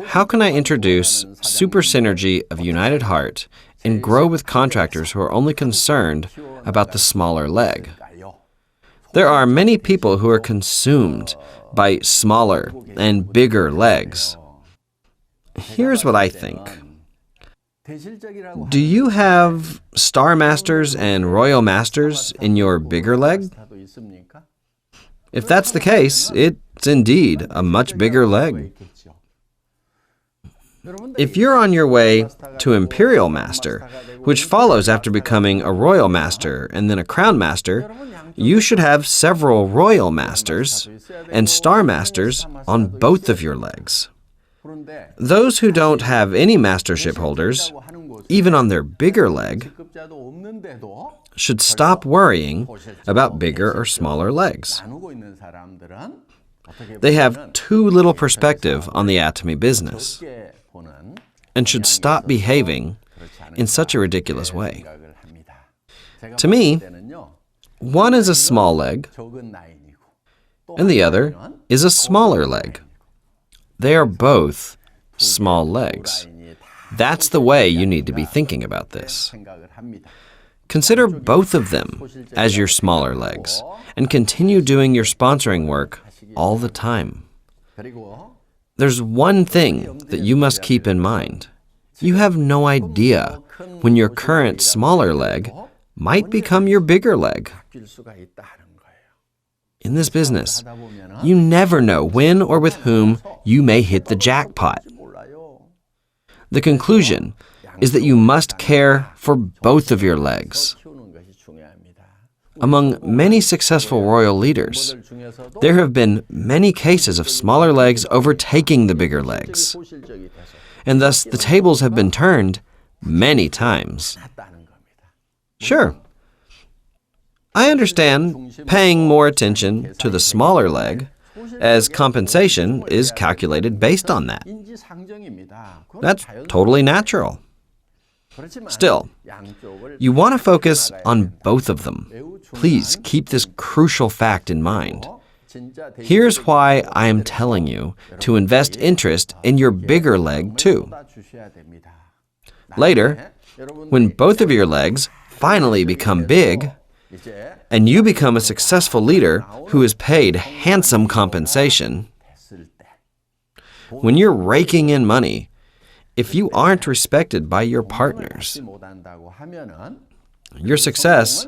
How can I introduce super synergy of United Heart and grow with contractors who are only concerned about the smaller leg? There are many people who are consumed by smaller and bigger legs. Here's what I think. Do you have Star Masters and Royal Masters in your bigger leg? If that's the case, it's indeed a much bigger leg. If you're on your way to Imperial Master, which follows after becoming a Royal Master and then a Crown Master, you should have several Royal Masters and Star Masters on both of your legs. Those who don't have any mastership holders, even on their bigger leg, should stop worrying about bigger or smaller legs. They have too little perspective on the Atomy business and should stop behaving in such a ridiculous way. To me, one is a small leg, and the other is a smaller leg. They are both small legs. That's the way you need to be thinking about this. Consider both of them as your smaller legs, and continue doing your sponsoring work all the time. There's one thing that you must keep in mind. You have no idea when your current smaller leg might become your bigger leg. In this business, you never know when or with whom you may hit the jackpot. The conclusion is that you must care for both of your legs. Among many successful royal leaders, there have been many cases of smaller legs overtaking the bigger legs, and thus the tables have been turned many times. Sure, I understand paying more attention to the smaller leg, as compensation is calculated based on that. That's totally natural. Still, you want to focus on both of them. Please keep this crucial fact in mind. Here's why I am telling you to invest interest in your bigger leg too. Later, when both of your legs finally become big, and you become a successful leader who is paid handsome compensation, when you're raking in money, if you aren't respected by your partners, your success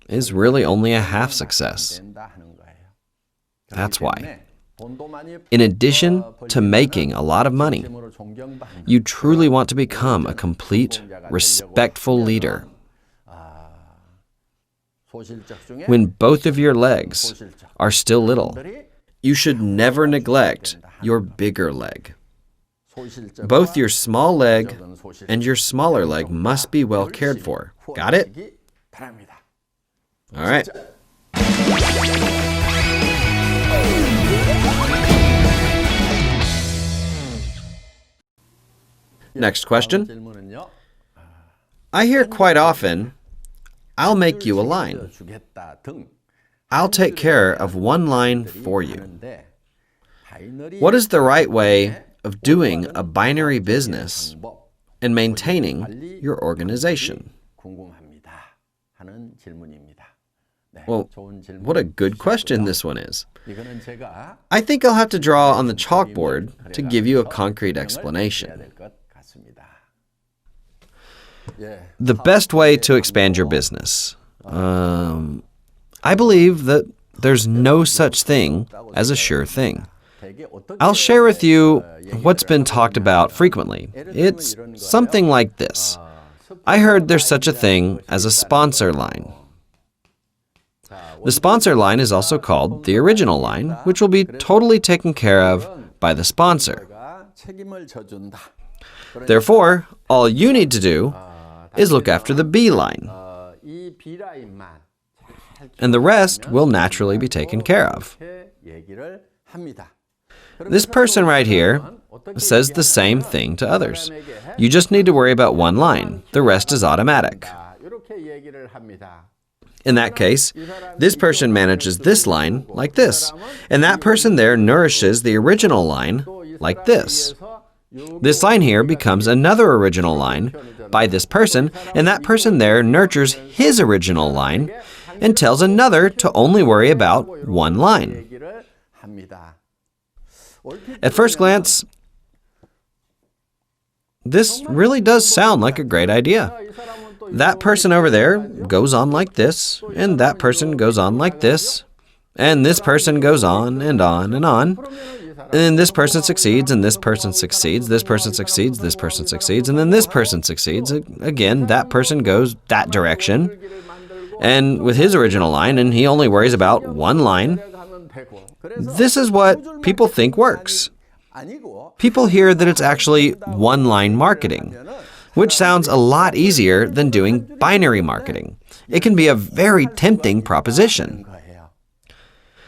is really only a half success. That's why, in addition to making a lot of money, you truly want to become a complete, respectful leader. When both of your legs are still little, you should never neglect your bigger leg. Both your small leg and your smaller leg must be well cared for. Got it? All right. Next question. I hear quite often, I'll make you a line. I'll take care of one line for you. What is the right way of doing a binary business and maintaining your organization? Well, what a good question this one is. I think I'll have to draw on the chalkboard to give you a concrete explanation. The best way to expand your business. I believe that there's no such thing as a sure thing. I'll share with you what's been talked about frequently. It's something like this. I heard there's such a thing as a sponsor line. The sponsor line is also called the original line, which will be totally taken care of by the sponsor. Therefore, all you need to do is look after the B line, and the rest will naturally be taken care of. This person right here says the same thing to others. You just need to worry about one line. The rest is automatic. In that case, this person manages this line like this, and that person there nourishes the original line like this. This line here becomes another original line by this person, and that person there nurtures his original line and tells another to only worry about one line. At first glance, this really does sound like a great idea. That person over there goes on like this, and that person goes on like this, and this person goes on and on and on. And then this person succeeds, and this person succeeds, this person succeeds, this person succeeds, and then this person succeeds. Again, that person goes that direction, and with his original line, and he only worries about one line. This is what people think works. People hear that it's actually one-line marketing, which sounds a lot easier than doing binary marketing. It can be a very tempting proposition.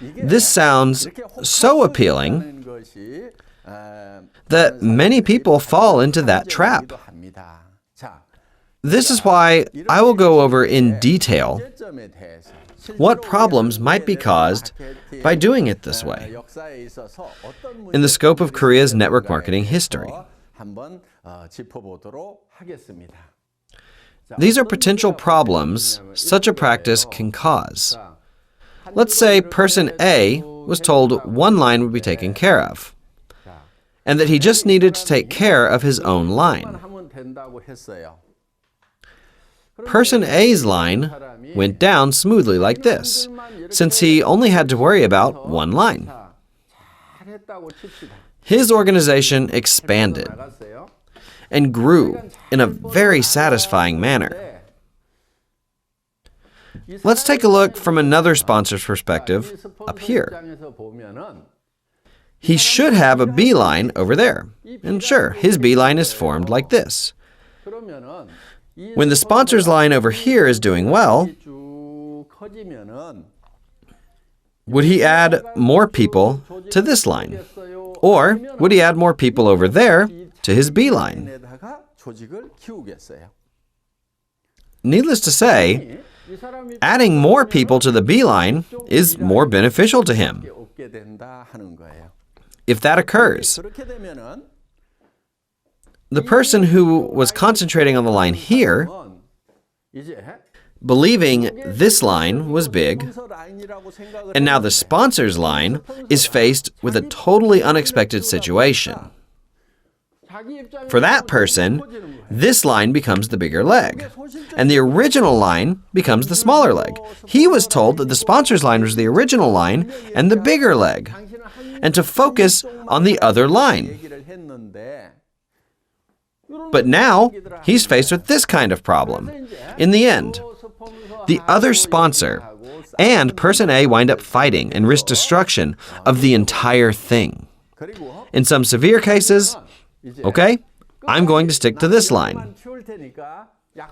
This sounds so appealing that many people fall into that trap. This is why I will go over in detail what problems might be caused by doing it this way in the scope of Korea's network marketing history. These are potential problems such a practice can cause. Let's say person A was told one line would be taken care of, and that he just needed to take care of his own line. Person A's line went down smoothly like this, since he only had to worry about one line. His organization expanded and grew in a very satisfying manner. Let's take a look from another sponsor's perspective up here. He should have a B line over there, and sure, his B line is formed like this. When the sponsor's line over here is doing well, would he add more people to this line? Or would he add more people over there to his B line? Needless to say, adding more people to the B line is more beneficial to him. If that occurs, the person who was concentrating on the line here, believing this line was big, and now the sponsor's line is faced with a totally unexpected situation. For that person, this line becomes the bigger leg, and the original line becomes the smaller leg. He was told that the sponsor's line was the original line and the bigger leg, and to focus on the other line. But now, he's faced with this kind of problem. In the end, the other sponsor and person A wind up fighting and risk destruction of the entire thing. In some severe cases, okay, I'm going to stick to this line.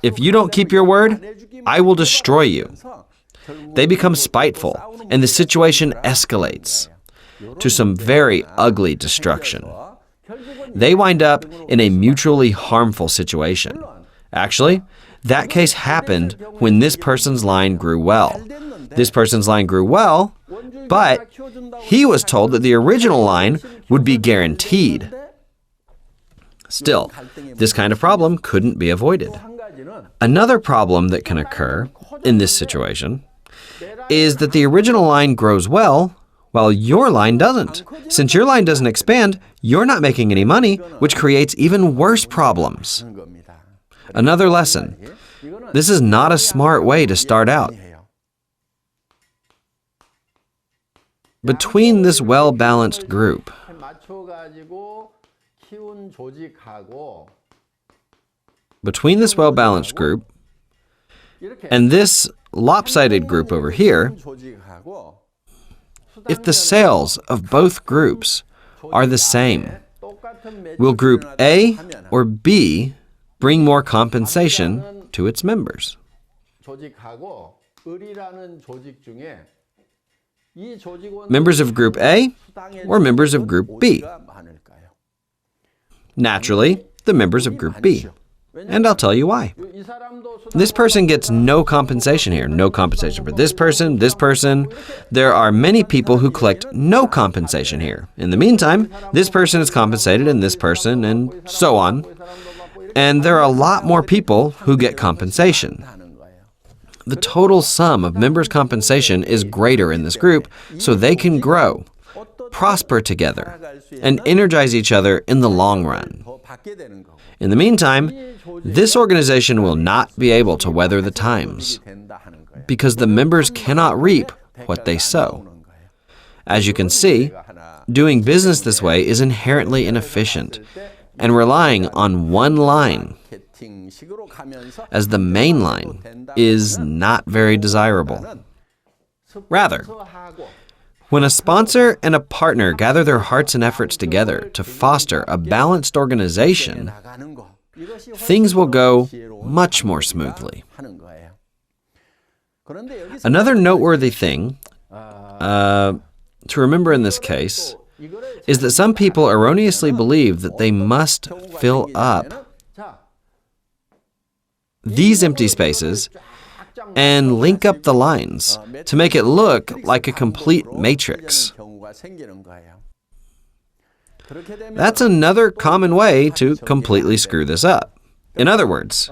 If you don't keep your word, I will destroy you. They become spiteful, and the situation escalates to some very ugly destruction. They wind up in a mutually harmful situation. Actually, that case happened when this person's line grew well. This person's line grew well, but he was told that the original line would be guaranteed. Still, this kind of problem couldn't be avoided. Another problem that can occur in this situation is that the original line grows well while your line doesn't. Since your line doesn't expand, you're not making any money, which creates even worse problems. Another lesson. This is not a smart way to start out. Between this well-balanced group and this lopsided group over here, if the sales of both groups are the same, will Group A or B bring more compensation to its members? Members of Group A or members of Group B? Naturally, the members of Group B. And I'll tell you why. This person gets no compensation here. No compensation for this person, this person. There are many people who collect no compensation here. In the meantime, this person is compensated and this person and so on. And there are a lot more people who get compensation. The total sum of members' compensation is greater in this group, so they can grow, prosper together, and energize each other in the long run. In the meantime, this organization will not be able to weather the times because the members cannot reap what they sow. As you can see, doing business this way is inherently inefficient, and relying on one line as the main line is not very desirable. Rather, when a sponsor and a partner gather their hearts and efforts together to foster a balanced organization, things will go much more smoothly. Another noteworthy thing to remember in this case is that some people erroneously believe that they must fill up these empty spaces and link up the lines to make it look like a complete matrix. That's another common way to completely screw this up. In other words,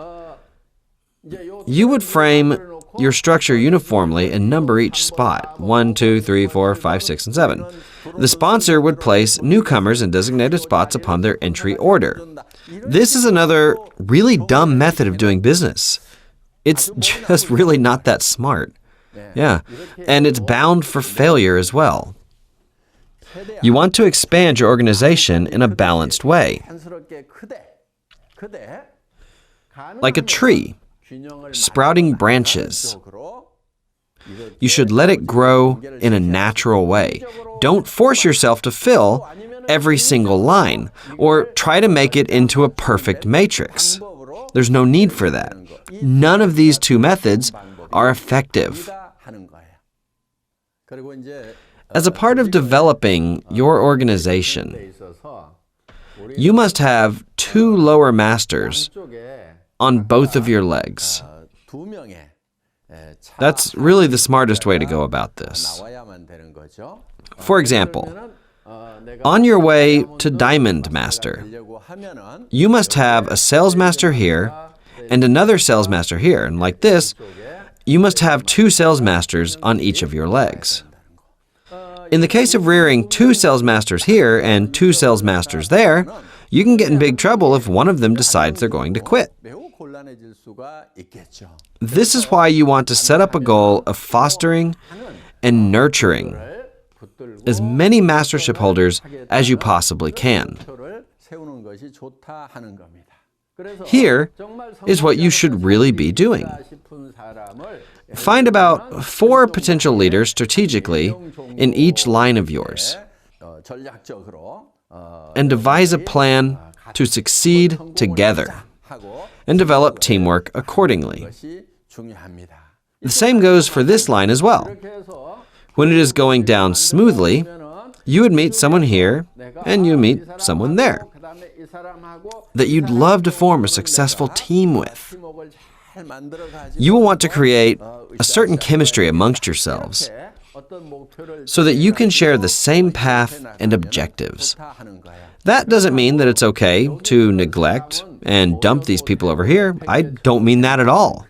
you would frame your structure uniformly and number each spot, 1, 2, 3, 4, 5, 6, and 7. The sponsor would place newcomers in designated spots upon their entry order. This is another really dumb method of doing business. It's just really not that smart. Yeah, and it's bound for failure as well. You want to expand your organization in a balanced way. Like a tree, sprouting branches. You should let it grow in a natural way. Don't force yourself to fill every single line or try to make it into a perfect matrix. There's no need for that. None of these two methods are effective. As a part of developing your organization, you must have 2 lower masters on both of your legs. That's really the smartest way to go about this. For example, on your way to Diamond Master, you must have a Sales Master here and another Sales Master here. And like this, you must have 2 Sales Masters on each of your legs. In the case of rearing 2 Sales Masters here and 2 Sales Masters there, you can get in big trouble if one of them decides they're going to quit. This is why you want to set up a goal of fostering and nurturing as many mastership holders as you possibly can. Here is what you should really be doing. Find about 4 potential leaders strategically in each line of yours and devise a plan to succeed together and develop teamwork accordingly. The same goes for this line as well. When it is going down smoothly, you would meet someone here and you meet someone there that you'd love to form a successful team with. You will want to create a certain chemistry amongst yourselves so that you can share the same path and objectives. That doesn't mean that it's okay to neglect and dump these people over here. I don't mean that at all.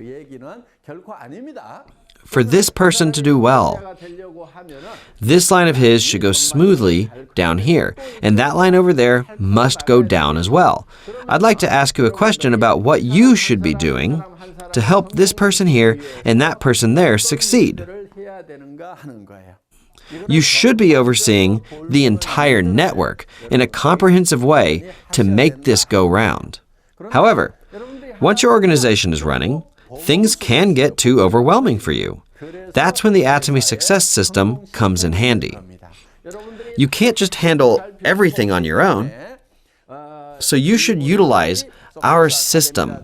For this person to do well, this line of his should go smoothly down here, and that line over there must go down as well. I'd like to ask you a question about what you should be doing to help this person here and that person there succeed. You should be overseeing the entire network in a comprehensive way to make this go round. However, once your organization is running, things can get too overwhelming for you. That's when the Atomy success system comes in handy. You can't just handle everything on your own, so you should utilize our system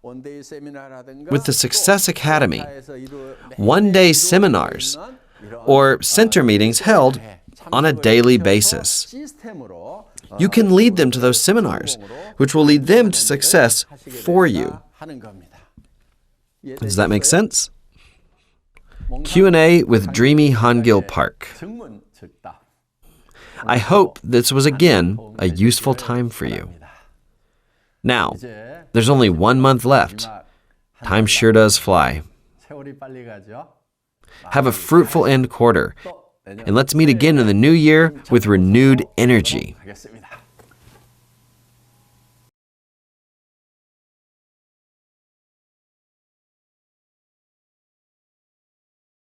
with the Success Academy, one-day seminars, or center meetings held on a daily basis. You can lead them to those seminars, which will lead them to success for you. Does that make sense? Q&A with Dreamy Gill Park. I hope this was again a useful time for you. Now, there's only 1 month left. Time sure does fly. Have a fruitful end quarter, and let's meet again in the new year with renewed energy.